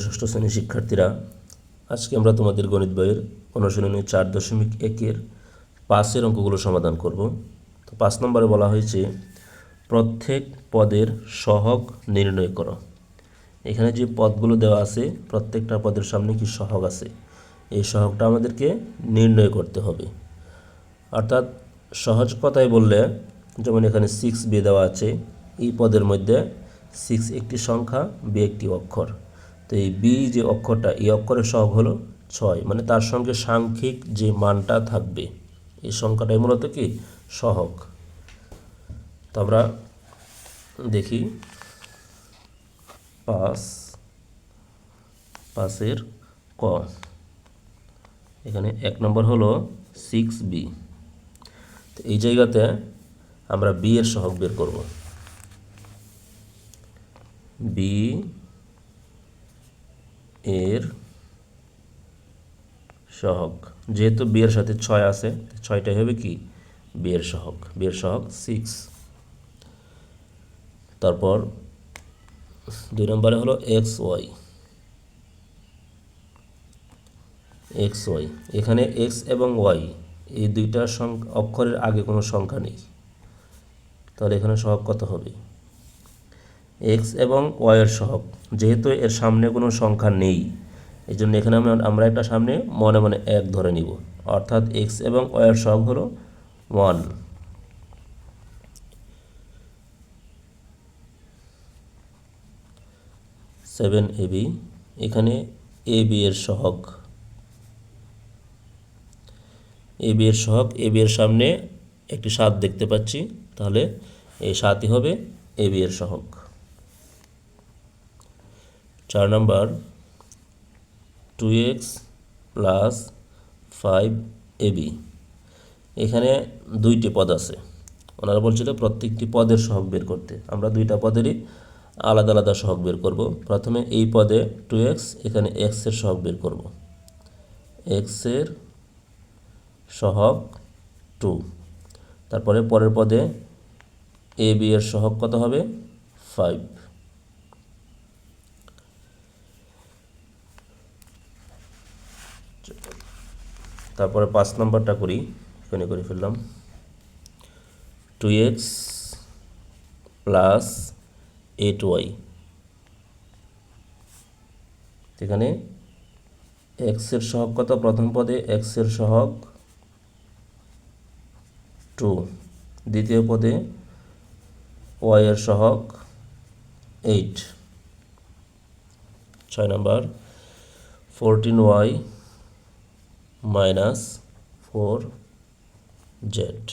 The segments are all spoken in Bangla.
ষষ্ঠ শ্রেণীর শিক্ষার্থীরা, আজকে আমরা তোমাদের গণিত বইয়ের অনুশীলনী 4.1-এর 5-এর অঙ্কগুলো সমাধান করব। তো 5 নম্বরে বলা হয়েছে প্রত্যেক পদের সহগ নির্ণয় করো। এখানে যে পদগুলো দেওয়া আছে প্রত্যেকটা পদের সামনে কি সহগ আছে, এই সহগটা আমাদেরকে নির্ণয় করতে হবে। অর্থাৎ সহজ কথায় বললে, যেমন এখানে 6b দেওয়া আছে, এই পদের মধ্যে 6 একটি সংখ্যা, বি একটি অক্ষর। তো এই বি যে অক্ষরটা, এই অক্ষরের সহগ হলো 6, মানে তার সঙ্গে সাংখ্যিক যে মানটা থাকবে এই সংখ্যাটাই মূলত কি সহগ। তো আমরা দেখি 5-এর ক। এখানে 1 নম্বর হলো 6b। তো এই জায়গাতে আমরা বি এর সহগ বের করব। বি এর সহগ, যেহেতু বি এর সাথে 6 আছে, 6টাই হবে কি বি এর সহগ। বি এর সহগ 6। তারপর 2 নম্বরে হলো এক্স ওয়াই। এখানে এক্স এবং ওয়াই এই দুইটা অক্ষরের আগে কোনো সংখ্যা নেই, তাহলে এখানে সহগ কত হবে? এক্স এবং ওয়াইয়ের সহগ, যেহেতু এর সামনে কোনো সংখ্যা নেই, এই জন্য এখানে আমরা একটা সামনে মনে মনে 1 ধরে নিব, অর্থাৎ এক্স এবং ওয়াইয়ের সহগ হলো 1। সেভেন এবি, এখানে এ বি এর সহগ। এ বি এর সহগ, এ বি এর সামনে একটি 7 দেখতে পাচ্ছি, তাহলে এই 7ই হবে এ বি এর সহগ। 4 নম্বর 2x + 5ab। এখানে 2টি পদ আছে, ওনারা বলছিল প্রত্যেকটি পদের সহগ বের করতে। আমরা 2টা পদেরই আলাদা আলাদা সহগ বের করব। প্রথমে এই পদে 2x, এখানে x এর সহগ বের করব। x এর সহগ 2। তারপরে পরের পদে এ বি এর সহগ কত হবে? 5। তারপরে 5 নম্বরটা করি, এখানে করে ফেললাম। 2x + 8y। এখানে x এর সহগ কত? প্রথম পদে x এর সহগ 2, দ্বিতীয় পদে y এর সহগ 8। 6 নম্বর 14y - 4z।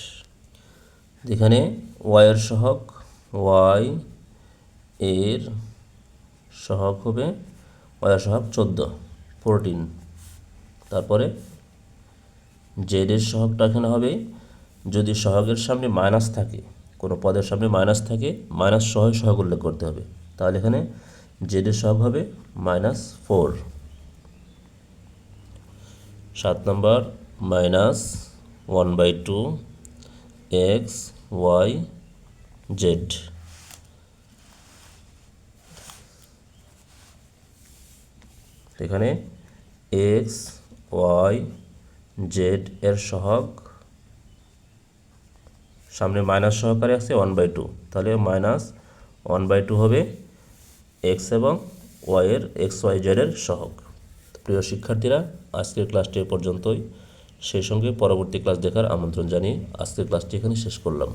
যেখানে y এর সহগ, y এর সহগ হবে, y এর সহগ 14। তারপরে z এর সহগটা এখানে হবে, যদি সহগের সামনে মাইনাস থাকে, কোনো পদের সামনে মাইনাস থাকে, মাইনাস সহ সহগ উল্লেখ করতে হবে, তাহলে এখানে z এর সহগ হবে -4। 7 নম্বর -1/2 x y z। এখানে x y z এর সহগ সামনে মাইনাস সহকারে আছে 1/2, তাহলে -1/2 হবে x এবং y এর xyz এর সহগ। প্রিয় শিক্ষার্থীরা, আজকের ক্লাসটি এ পর্যন্তই। সেই সঙ্গে পরবর্তী ক্লাস দেখার আমন্ত্রণ জানিয়ে আজকের ক্লাসটি এখানে শেষ করলাম।